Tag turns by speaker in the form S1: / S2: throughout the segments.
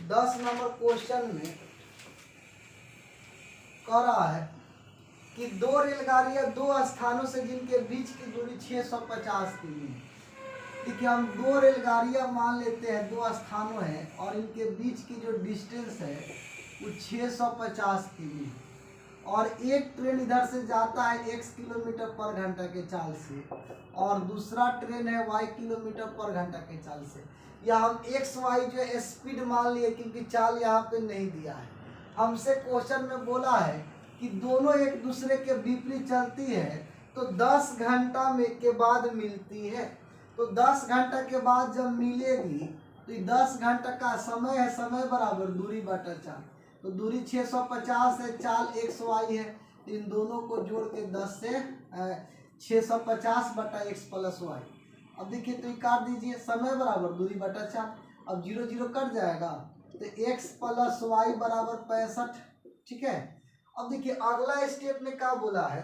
S1: 10 number question में कह रहा है कि दो रेलगाड़ियां दो स्थानों से जिनके बीच की दूरी 650 किमी है। देखिए हम दो रेलगाड़ियां मान लेते हैं, दो स्थानों हैं और इनके बीच की जो डिस्टेंस है वो 650 किमी है। और एक ट्रेन इधर से जाता है x किलोमीटर पर घंटा के चाल से और दूसरा ट्रेन है y किलोमीटर पर घंटा के चाल से। या हम x y जो है स्पीड मान लिए क्योंकि चाल यहाँ पे नहीं दिया है। हमसे क्वेश्चन में बोला है कि दोनों एक दूसरे के विपरीत चलती है तो 10 घंटा में के बाद मिलती है। तो 10 घंटा के बाद जब मिलेगी तो 10 घंटा का समय है, समय बराबर दूरी बटा चाल। तो दूरी 650 है, चाल XY है, इन दोनों को जोड़ के 10 से 650 बटा x प्लस y। अब देखिए तो ये काट दीजिए, समय बराबर दूरी बटा चाल। अब 0 0 कट जाएगा तो x प्लस y बराबर 65। ठीक है। अब देखिए अगला स्टेप में क्या बोला है,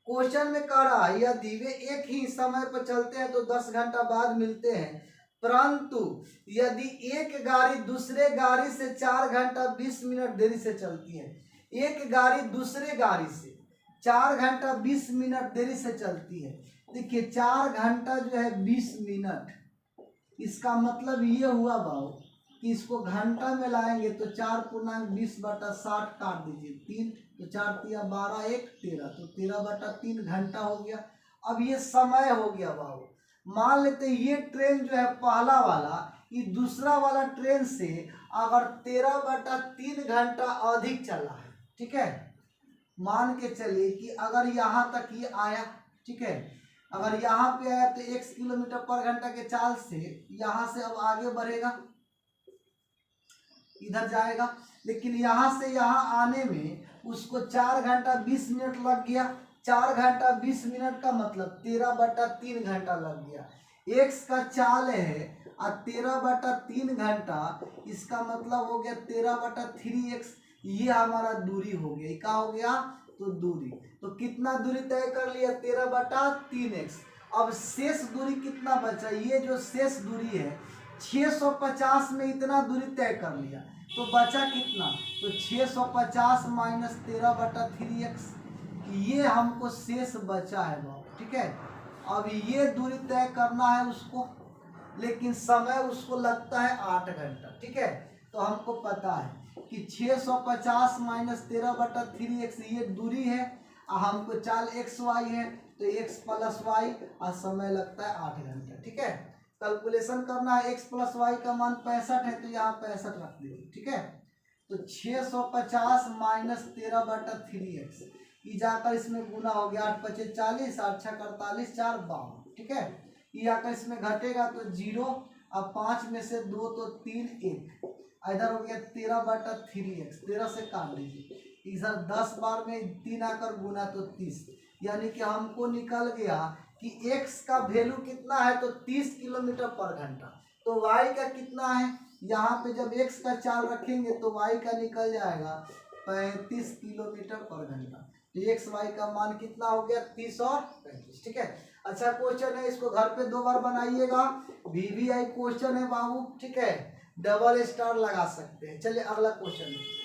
S1: क्वेश्चन में कह रहा है यदि वे एक ही समय पर चलते हैं तो 10 घंटा बाद मिलते हैं, परंतु यदि एक गाड़ी दूसरे गाड़ी से 4 घंटा 20 मिनट देरी से चलती है, एक गाड़ी दूसरे गाड़ी से 4 घंटा 20 मिनट देरी से चलती है। देखिए 4 घंटा जो है 20 मिनट, इसका मतलब ये हुआ भाव कि इसको घंटा में लाएंगे तो 4.20 बटा 60 काट दीजिए 3, तो 4 तिया 12 1 13, तो 13 बटा 3 घंटा हो गया। अब ये समय हो गया भाव। मान लेते ये ट्रेन जो है पहला वाला ये दूसरा वाला ट्रेन से अगर 13 बटा 3 घंटा अधिक चला है, ठीक है, मान के चलिए कि अगर यहाँ तक ये आया, ठीक है, अगर यहाँ पे आया तो x किलोमीटर पर घंटा के चाल से यहाँ से अब आगे बढ़ेगा, इधर जाएगा, लेकिन यहाँ से यहाँ आने में उसको 4 घंटा 20 मिनट लग गया। 4 घंटा 20 मिनट का मतलब 13 बटा 3 घंटा लग गया। x का चाल है और 13 बटा 3 घंटा, इसका मतलब हो गया 13 बटा 3x। ये हमारा दूरी हो गया, क्या हो गया, तो दूरी। तो कितना दूरी तय कर लिया, 13 बटा 3x। अब शेष दूरी कितना बचा, ये जो शेष दूरी है 650 में इतना दूरी तय कर लिया तो बचा कितना, तो 650 माइनस 13 बटा 3x, ये हमको शेष बचा है बाबू। ठीक है। अब ये दूरी तय करना है उसको, लेकिन समय उसको लगता है 8 घंटा। ठीक है। तो हमको पता है कि 650 माइनस 13 बटा 3x ये दूरी है और हमको चाल XY है तो x प्लस y और समय लगता है 8 घंटा। ठीक है। कैलकुलेशन करना है, x प्लस वाई का मान 65 है तो यहाँ 65 रख दीजिए। ठीक है। तो 650 माइनस 13 बटा 3x ये जाकर इसमें गुना हो गया, 8 पचे 40, 8 छः 48, 4 52। ठीक है। ये आकर इसमें घटेगा तो 0, अब 5 में से 2 तो 3 1, इधर हो गया 13 बटा 3x, 13 से काट लीजिए, इधर 10 बार में 3 आकर गुना तो 30, यानी कि हमको निकल गया कि x का वैल्यू कितना है तो 30 किलोमीटर पर घंटा। तो y का कितना है, यहाँ पे जब x का चाल रखेंगे तो y का निकल जाएगा 35 किलोमीटर पर घंटा। तो x y का मान कितना हो गया, 30 और 35। ठीक है। अच्छा क्वेश्चन है, इसको घर पे 2 बार बनाइएगा, VVI क्वेश्चन है बाबू। ठीक है। डबल स्टार लगा सकते हैं। चलिए अगला क्वेश्चन देखते हैं।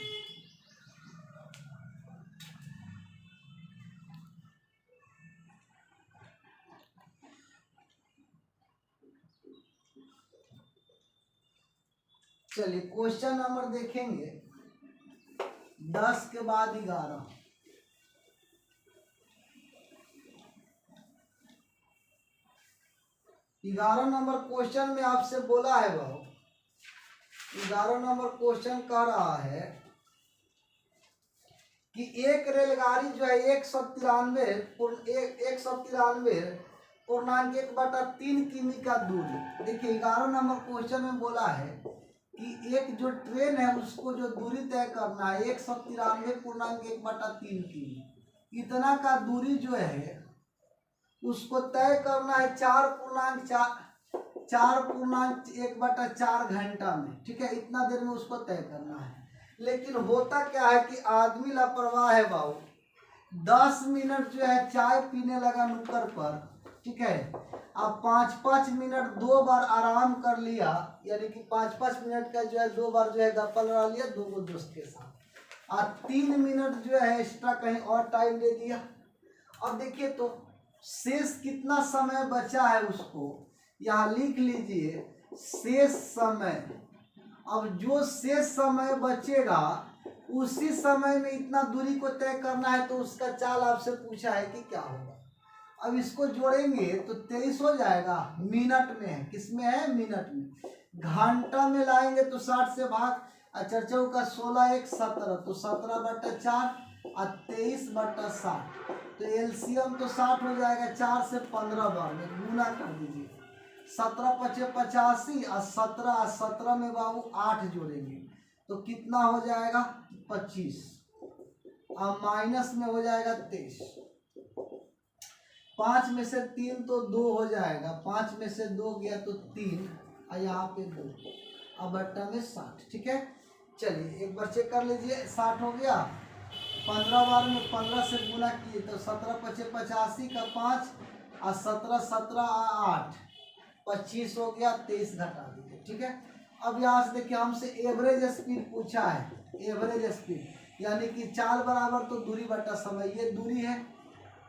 S1: चलिए क्वेश्चन नंबर देखेंगे 10 के बाद 11। 11 नंबर क्वेश्चन में आपसे बोला है भाव, 11 नंबर क्वेश्चन कह रहा है कि एक रेलगाड़ी जो है 193.1 बटा 3 किमी का दूरी। देखिए 11 नंबर क्वेश्चन में बोला है कि एक जो ट्रेन है उसको जो दूरी तय करना है 193.1 बटा 3 किमी, इतना का दूरी जो है उसको तय करना है 4.1 बटा 4 घंटा में। ठीक है। इतना देर में उसको तय करना है, लेकिन होता क्या है कि आदमी लापरवाह है बाबू, 10 मिनट जो है चाय पीने लगा नुक्कड़ पर। ठीक है। अब 5-5 मिनट 2 बार आराम कर लिया, यानी कि 5-5 मिनट का जो है 2 बार जो है गप्पा लड़ा लिया 2 दोस्त के साथ, और 3 मिनट जो है एक्स्ट्रा कहीं और टाइम दे दिया। अब देखिए तो शेष कितना समय बचा है उसको यहाँ लिख लीजिए, शेष समय। अब जो शेष समय बचेगा उसी समय में इतना दूरी को तय करना है, तो उसका चाल आपसे पूछा है कि क्या होगा। अब इसको जोड़ेंगे तो 23 हो जाएगा, मिनट में है, किसमें है, मिनट में। घंटा में लाएंगे तो 60 से भाग, चर्चा का 16 1 17, तो 17/4 और 23/60, तो एलसीएम तो 60 हो जाएगा। 4 से 15 बार में गुना कर दीजिए, 17×5 = 85, और 17 में बाबू 8 जोड़ेंगे तो कितना हो जाएगा, 25, और माइनस में हो जाएगा 23। 5 में से 3 तो 2 हो जाएगा, 5 में से 2 गया तो 3, और यहाँ पे 2, अब बट्टा में 60। ठीक है, चलिए एक बार चेक कर लीजिए, 60 हो गया। 15 बार में 15 से गुना किए तो 17×5 = 85 का 5, और 17 17 8 25 हो गया, 23 घटा दीजिए। ठीक है, अब यहाँ से देखिए हमसे एवरेज स्पीड पूछा है, एवरेज स्पीड यानी कि चाल बराबर तो दूरी बटा समय, ये दूरी है,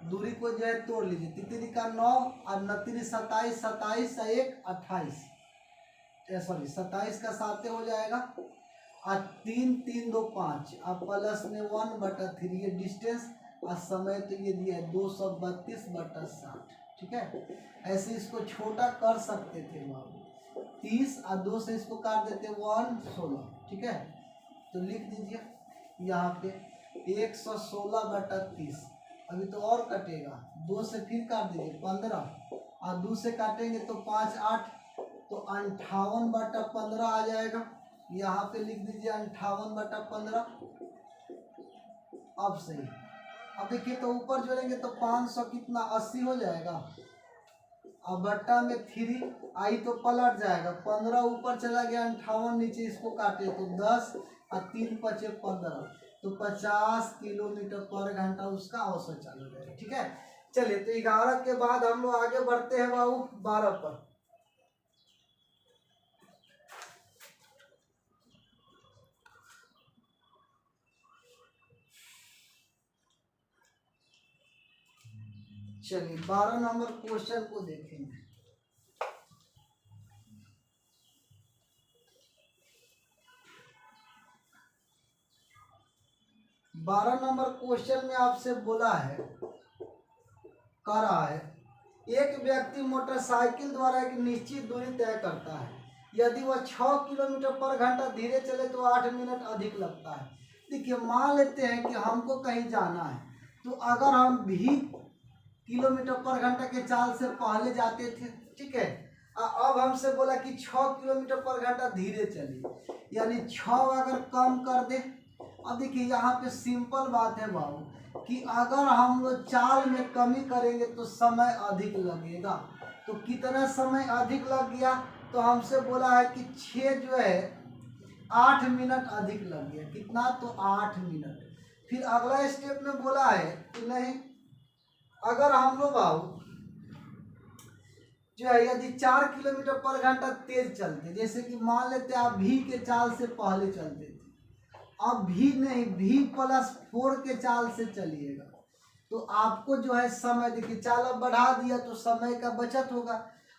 S1: दूरी को जो है तोड़ लीजिए, 3 का 9 और 29 27, 27 1 28, सॉरी 27 का 7 हो जाएगा, और 3 3 2 5, अब प्लस में 1/3, ये डिस्टेंस और समय तो ये दिया है 232/60। ठीक है, ऐसे इसको छोटा कर सकते थे बाबू, 30 और 2 से इसको काट देते 1 16। ठीक है, तो लिख दीजिए यहाँ पे 116/30, अभी तो और कटेगा, 2 से फिर काट दीजिए 15, और 2 से काटेंगे तो 5 8, तो 58/15 आ जाएगा। यहाँ पे लिख दीजिए 58/15। अब सही, अब देखिए तो ऊपर जोड़ेंगे तो 500 कितना 80 हो जाएगा, अब बट्टा में 3 आई तो पलट जाएगा, 15 ऊपर चला गया, 58 नीचे, इसको काटे तो 10 और 3 × 5 = 15, तो 50 किलोमीटर पर घंटा उसका औसत चालू रहेगा। ठीक है, चलिए तो 11 के बाद हम लोग आगे बढ़ते हैं बाबू 12 पर। चलिए 12 नंबर क्वेश्चन को देखेंगे। बारह नंबर क्वेश्चन में आपसे बोला है, कह रहा है एक व्यक्ति मोटरसाइकिल द्वारा एक निश्चित दूरी तय करता है, यदि वह 6 किलोमीटर पर घंटा धीरे चले तो 8 मिनट अधिक लगता है। देखिए मान लेते हैं कि हमको कहीं जाना है, तो अगर हम भी किलोमीटर पर घंटा के चाल से पहले जाते थे, ठीक है, अब हमसे बोला कि 6 किलोमीटर पर घंटा धीरे चलिए, यानी 6 अगर कम कर दे। अब देखिए यहाँ पे सिंपल बात है बाबू कि अगर हम लोग चाल में कमी करेंगे तो समय अधिक लगेगा, तो कितना समय अधिक लग गया, तो हमसे बोला है कि 6 जो है 8 मिनट अधिक लग गया, कितना, तो 8 मिनट। फिर अगला स्टेप में बोला है कि नहीं, अगर हम लोग बाबू जो है यदि 4 किलोमीटर पर घंटा तेज चलते, जैसे कि मान लेते आप भी के चाल से पहले चलते थे, अब भी नहीं, V+4 के चाल से चलिएगा, तो आपको जो है समय, देखिए चाल अब बढ़ा दिया तो समय का बचत होगा।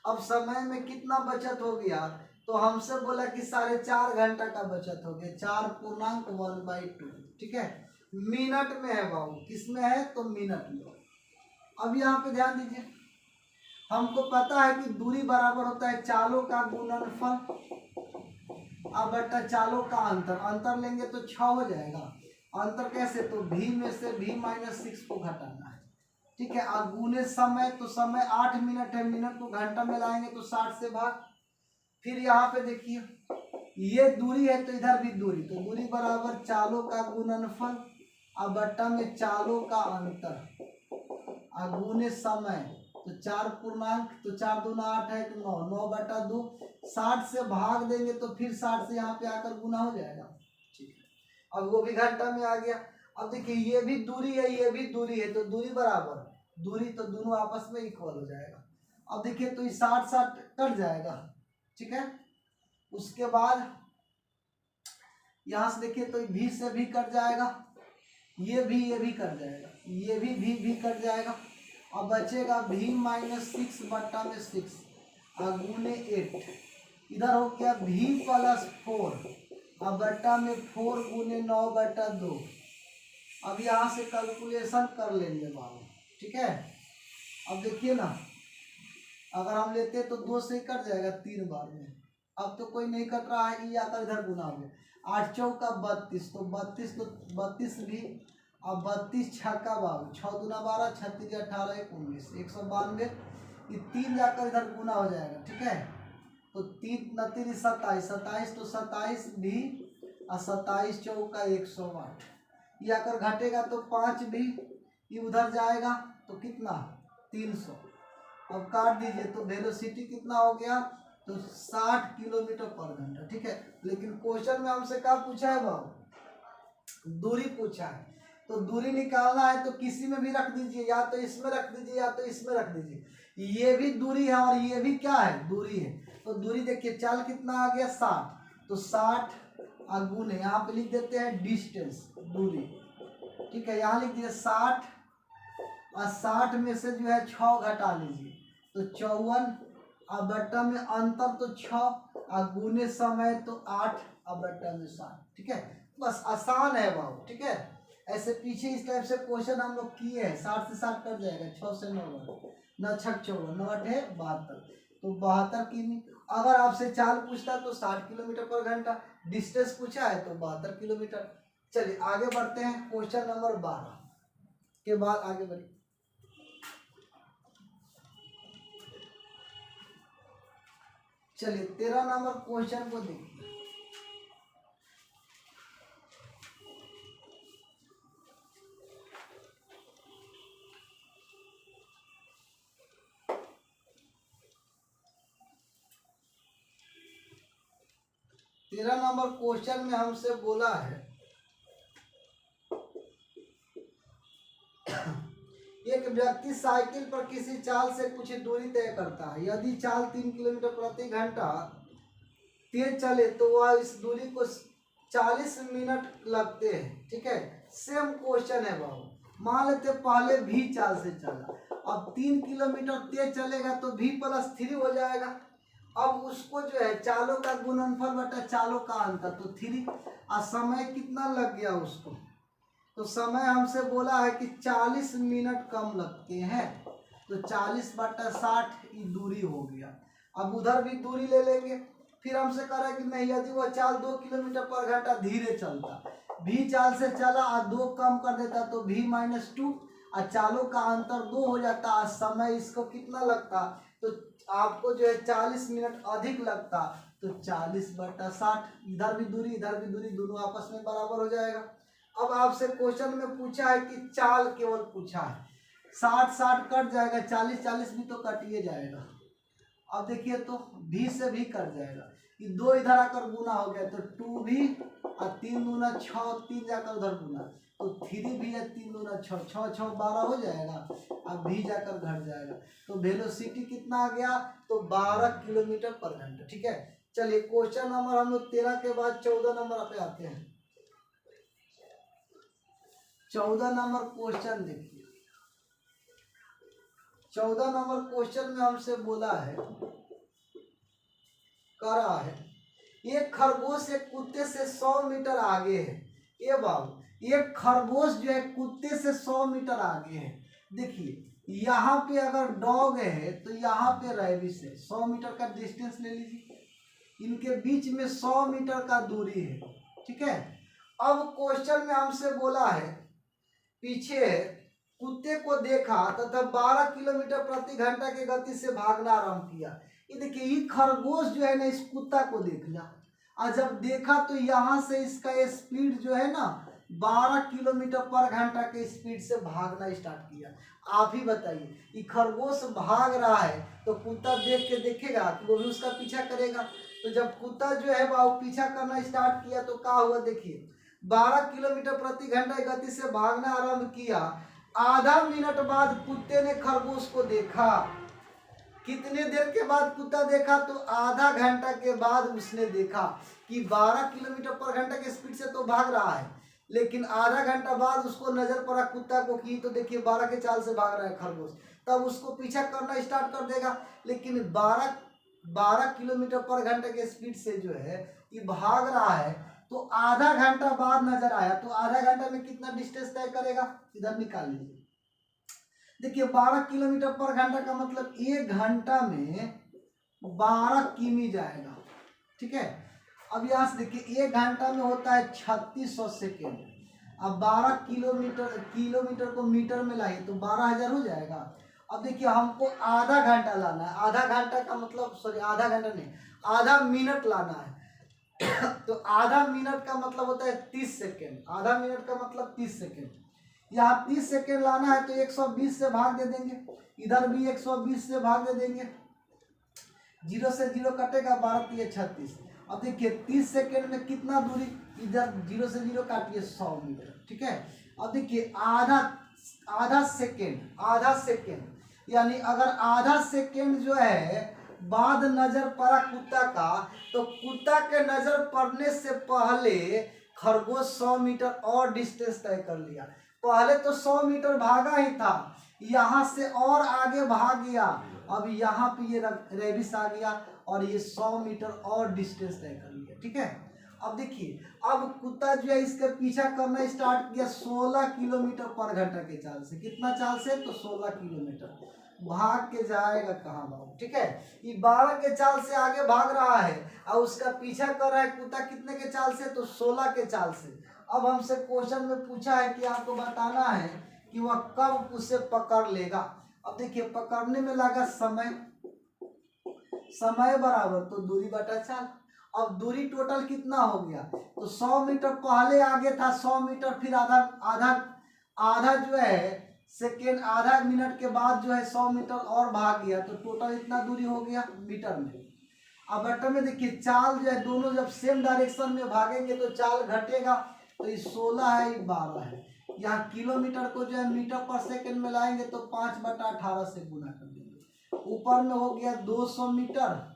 S1: अब समय में कितना बचत हो गया, तो हमसे बोला कि 4.5 घंटा का बचत हो गया, 4.1/2। ठीक है, मिनट में है बाबू, किस में है, तो मिनट में। अब यहाँ पे ध्यान दीजिए, हमको पता है कि दूरी बराबर होता है चालों का गुणनफल अब बट्टा चालों का अंतर, अंतर लेंगे तो 6 हो जाएगा। अंतर कैसे, तो v में से v-6 को घटाना है। ठीक है, अब गुने समय, तो समय 8 मिनट है, मिनट को घंटा में लाएंगे तो 60 से भाग। फिर यहाँ पे देखिए ये दूरी है तो इधर भी दूरी, तो दूरी बराबर चालों का गुणनफल अब बट्टा में चालों का अंतर, गुने समय, तो 4 पूर्णांक, तो 4 दूना 8 है, तो 9, 9/2, 60 से भाग देंगे तो फिर 60 से यहाँ पे आकर गुना हो जाएगा। ठीक है, अब वो भी घंटा में आ गया। अब देखिए ये भी दूरी है, ये भी दूरी है, तो दूरी बराबर दूरी, तो दोनों आपस में इक्वल हो जाएगा। अब देखिए तो ये 60 कट जाएगा, ठीक है। उसके बाद यहाँ से देखिए तो भी से भी कट जाएगा, ये भी कट जाएगा, ये भी कट जाएगा। अब बचेगा भी -6 बट्टा में 6 गुने 8, इधर हो गया भी +4 अब बट्टा में 4 गुने 9 बट्टा 2। अब यहाँ से कैलकुलेशन कर लेंगे बाबू, ठीक है। अब देखिए ना, अगर हम लेते तो 2 से कट जाएगा 3 बार में, अब तो कोई नहीं कट रहा है, ये आकर इधर गुना हो गया। 8 चौका 32, तो 32 भी, अब 32 छक्का बाबू, 6 दूना 12, 36 18 19, 192, ये 3 जाकर इधर गुना हो जाएगा, ठीक है। तो 3 29 27, 27 तो 27 भी, और 27 चौका 108, ये आकर घटेगा तो 5 भी, ये उधर जाएगा तो कितना 300। अब काट दीजिए तो वेलोसिटी कितना हो गया, तो 60 किलोमीटर पर घंटा, ठीक है। लेकिन क्वेश्चन में हमसे क्या पूछा है बाबू, दूरी पूछा है। तो दूरी निकालना है तो किसी में भी रख दीजिए, या तो इसमें रख दीजिए या तो इसमें रख दीजिए। ये भी दूरी है और ये भी क्या है, दूरी है। तो दूरी देखिए चाल कितना आ गया 60, तो 60 गुने यहाँ पे लिख देते हैं डिस्टेंस, दूरी, ठीक है। यहाँ लिख दिए 60 और 60 में से जो है 6 घटा लीजिए तो 54, अब बट्टा में अंतर तो 6 और गुने समय तो 8 और बट्टा में 7, ठीक है। बस आसान है बाबू, ठीक है। ऐसे पीछे इस टाइप से क्वेश्चन हम लोग किए हैं। 60 से 60 कट जाएगा, 6 से 9, 9 6 14, 9 8 है 72, तो 72 की। अगर आपसे चाल पूछता तो 60 किलोमीटर पर घंटा, डिस्टेंस पूछा है तो 72 किलोमीटर। चलिए आगे बढ़ते हैं, क्वेश्चन नंबर 12 के बाद आगे बढ़िए। चलिए 13 नंबर क्वेश्चन को देखिए। तेरह नंबर क्वेश्चन में हमसे बोला है एक व्यक्ति साइकिल पर किसी चाल से कुछ दूरी तय करता है। यदि चाल 3 किलोमीटर प्रति घंटा तेज चले तो वह इस दूरी को 40 मिनट लगते हैं, ठीक है। सेम क्वेश्चन है बाबू। मान लेते पहले भी चाल से चला, अब 3 किलोमीटर तेज चलेगा तो भी +3 हो जाएगा। अब उसको जो है चालों का गुणनफल बटा चालों का अंतर, तो 3, और समय कितना लग गया उसको, तो समय हमसे बोला है कि 40 मिनट कम लगते हैं, तो 40 बटा 60 ये दूरी हो गया। अब उधर भी दूरी ले लेंगे। फिर हमसे कह रहा है कि नहीं, यदि वह चाल 2 किलोमीटर पर घंटा धीरे चलता, भी चाल से चला और 2 कम कर देता तो भी -2, और चालों का अंतर 2 हो जाता, और समय इसको कितना लगता, तो आपको जो है 40 मिनट अधिक लगता, तो 40 बटा 60, इधर भी दूरी दोनों आपस में बराबर हो जाएगा। अब आपसे क्वेश्चन में पूछा है कि चाल केवल पूछा है, 60 कट जाएगा, 40 भी तो कटिए जाएगा। अब देखिए तो भी से भी कट जाएगा, ये 2 इधर आकर गुना हो गया तो 2 भी, और 3 दूना 6, 3 जाकर उधर गुना, तो 3 भी है, 3 दूना 6, 6 6 12 हो जाएगा, अब भी जाकर घट जाएगा। तो वेलोसिटी कितना आ गया, तो 12 किलोमीटर पर घंटा, ठीक है। चलिए क्वेश्चन नंबर हम लोग 13 के बाद 14 नंबर पे आते हैं। 14 नंबर क्वेश्चन देखिए। 14 नंबर क्वेश्चन में हमसे बोला है, कह रहा है एक खरगोश एक कुत्ते से 100 मीटर आगे है। ये बाबू, एक खरगोश जो है कुत्ते से 100 मीटर आगे है। देखिए यहाँ पे अगर डॉग है तो यहाँ पे रैबिस है, 100 मीटर का डिस्टेंस ले लीजिए, इनके बीच में 100 मीटर का दूरी है, ठीक है। अब क्वेश्चन में हमसे बोला है पीछे कुत्ते को देखा तथा 12 किलोमीटर प्रति घंटा की गति से भागना आरंभ किया। ये देखिए ये खरगोश जो है ना इस कुत्ता को देख लिया, और जब देखा तो यहाँ से इसका स्पीड जो है ना 12 किलोमीटर पर घंटा के स्पीड से भागना स्टार्ट किया। आप ही बताइए, ये खरगोश भाग रहा है तो कुत्ता देख के देखेगा कि वो भी उसका पीछा करेगा। तो जब कुत्ता जो है वो पीछा करना स्टार्ट किया तो क्या हुआ, देखिए 12 किलोमीटर प्रति घंटा की गति से भागना आरंभ किया। आधा मिनट बाद कुत्ते ने खरगोश को देखा कितने देर के बाद कुत्ता देखा, तो आधा घंटा के बाद उसने देखा कि 12 किलोमीटर पर घंटा की स्पीड से तो भाग रहा है, लेकिन आधा घंटा बाद उसको नजर पड़ा कुत्ता को कि तो देखिए 12 के चाल से भाग रहा है खरगोश, तब उसको पीछा करना स्टार्ट कर देगा। लेकिन 12 किलोमीटर पर घंटे के स्पीड से जो है ये भाग रहा है, तो आधा घंटा बाद नजर आया, तो आधा घंटा में कितना डिस्टेंस तय करेगा, इधर निकाल लीजिए। देखिए 12 किलोमीटर पर घंटा का मतलब 1 घंटा में 12 किमी जाएगा, ठीक है। अब यहाँ से देखिए 1 घंटा में होता है 3600 सेकेंड। अब 12 किलोमीटर को मीटर में लाइए तो 12,000 हो जाएगा। अब देखिए हमको आधा घंटा लाना है, आधा घंटा का मतलब सॉरी आधा घंटा नहीं, आधा मिनट लाना है तो आधा मिनट का मतलब होता है 30 सेकेंड, आधा मिनट का मतलब 30 सेकेंड। यहाँ 30 सेकेंड लाना है तो 120 से भाग दे देंगे, इधर भी 120 से भाग दे देंगे, 0 से 0 कटेगा, 12 3 36। अब देखिए 30 सेकेंड में कितना दूरी, इधर 0 से 0 काटिए 100 मीटर, ठीक है। अब देखिए आधा सेकेंड यानी अगर आधा सेकेंड जो है बाद नजर पड़ा कुत्ता का, तो कुत्ता के नजर पड़ने से पहले खरगोश 100 मीटर और डिस्टेंस तय कर लिया। पहले तो 100 मीटर भागा ही था, यहाँ से और आगे भाग गया, अब यहाँ पे ये रेबिस आ गया और ये 100 मीटर और डिस्टेंस तय कर लिया, ठीक है। अब देखिए अब कुत्ता जो है इसका पीछा करना स्टार्ट किया 16 किलोमीटर पर घंटा के चाल से। कितना चाल से, तो 16 किलोमीटर। भाग के जाएगा कहाँ बाबू, ठीक है। ये 12 के चाल से आगे भाग रहा है और उसका पीछा कर रहा है कुत्ता कितने के चाल से, तो 16 के चाल से। अब हमसे क्वेश्चन में पूछा है कि आपको बताना है कि वह कब उसे पकड़ लेगा। अब देखिए पकड़ने में लगा समय बराबर तो दूरी बटा चाल। अब दूरी टोटल कितना हो गया, तो 100 मीटर पहले आगे था, 100 मीटर फिर आधा जो है सेकेंड, आधा मिनट के बाद जो है 100 मीटर और भाग गया, तो टोटल इतना दूरी हो गया मीटर में। अब मीटर में देखिए चाल जो है दोनों जब सेम डायरेक्शन में भागेंगे तो चाल घटेगा, तो ये 16 है, ये 12 है। यहाँ किलोमीटर को जो है मीटर पर सेकेंड में लाएंगे तो 5/18 से गुना कर देंगे। ऊपर में हो गया 200 मीटर,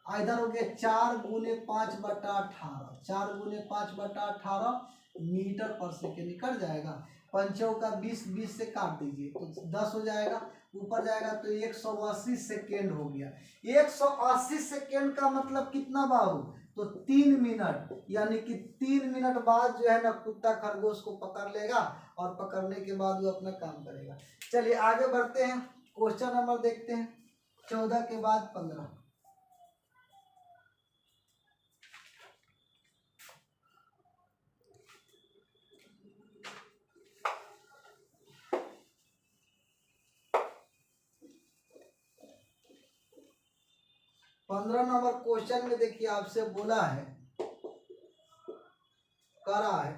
S1: इधर हो गया 4 गुने 5/18, 4 गुने 5/18 मीटर पर सेकेंड निकल जाएगा। पंचों का 20 20 से काट दीजिए तो 10 हो जाएगा, ऊपर जाएगा तो 180 सेकेंड हो गया। 180 सेकेंड का मतलब कितना बाबू, तो 3 मिनट, यानी कि 3 मिनट बाद जो है ना कुत्ता खरगोश को पकड़ लेगा और पकड़ने के बाद वो अपना काम करेगा। चलिए आगे बढ़ते हैं, क्वेश्चन नंबर देखते हैं 14 के बाद 15। पंद्रह नंबर क्वेश्चन में देखिए आपसे बोला है, करा है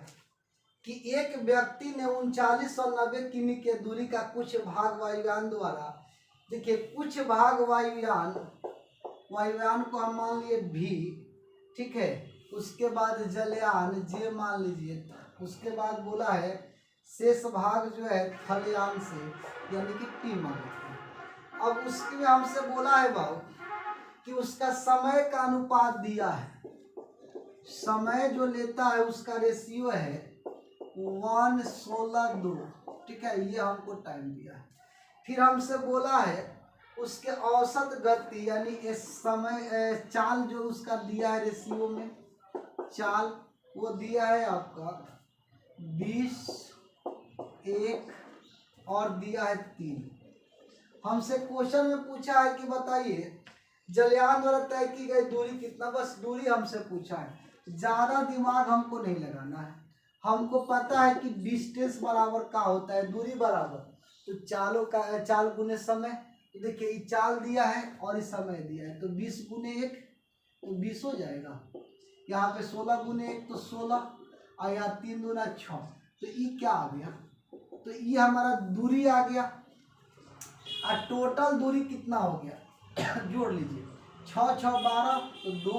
S1: कि एक व्यक्ति ने 39 और 90 किमी के दूरी का कुछ भाग वायुयान द्वारा, देखिए कुछ भाग वायुयान को हम मान लिए भी, ठीक है। उसके बाद जलयान जे मान लीजिए, उसके बाद बोला है शेष भाग जो है थलयान से, यानी कि टी मान लेते हैं। अब उसके में हमसे बोला है बाबू कि उसका समय का अनुपात दिया है, समय जो लेता है उसका रेशियो है 1:16:2, ठीक है, ये हमको टाइम दिया है। फिर हमसे बोला है उसके औसत गति, यानी इस समय चाल जो उसका दिया है रेशियो में चाल, वो दिया है आपका 20, 1 और दिया है 3। हमसे क्वेश्चन में पूछा है कि बताइए जलयान द्वारा तय की गई दूरी कितना, बस दूरी हमसे पूछा है, ज़्यादा दिमाग हमको नहीं लगाना है। हमको पता है कि डिस्टेंस बराबर का होता है दूरी बराबर, तो चालों का चाल गुने समय, तो देखिए ये चाल दिया है और इस समय दिया है, तो 20 गुने 1 तो 20 हो जाएगा। यहाँ पे 16 गुने 1 तो 16, और यहाँ 3 दूना 6, तो ये क्या आ गया, तो ये हमारा दूरी आ गया। और टोटल दूरी कितना हो गया जोड़ लीजिए, 6 6 12 तो 2,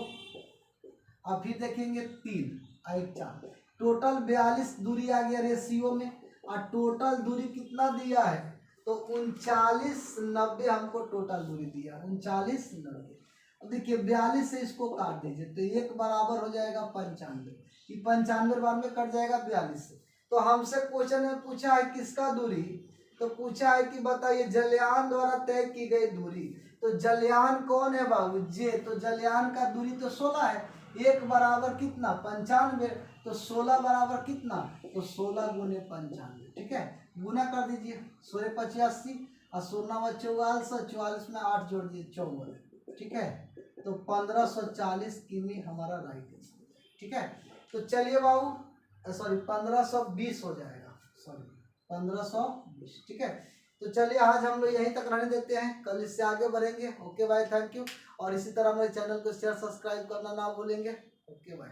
S1: और फिर देखेंगे 3 और 1 4, टोटल 42 दूरी आ गया रेशियो में। और टोटल दूरी कितना दिया है, तो 3990 हमको टोटल दूरी दिया, 3990। अब देखिए 42 से इसको काट दीजिए तो एक बराबर हो जाएगा 95, ये 95 बार में कट जाएगा 42 से। तो हमसे क्वेश्चन में पूछा है किसका दूरी, तो पूछा है कि बताइए जलयान द्वारा तय की गई दूरी। तो जलयान कौन है बाबू, जे, तो जलयान का दूरी तो 16 है, एक बराबर कितना 95, तो 16 बराबर कितना, तो 16 गुने 95, ठीक है, गुना कर दीजिए, 16 85 और 16 44, 44 में 8 जोड़ दीजिए 54, ठीक है, तो 1540 किमी हमारा राइट आंसर, ठीक है। तो चलिए बाबू सॉरी 1520 हो जाएगा, सॉरी 1520, ठीक है। तो चलिए आज हम लोग यहीं तक रहने देते हैं, कल इससे आगे बढ़ेंगे। Okay bye, thank you. और इसी तरह हमारे चैनल को शेयर सब्सक्राइब करना ना भूलेंगे। Okay bye.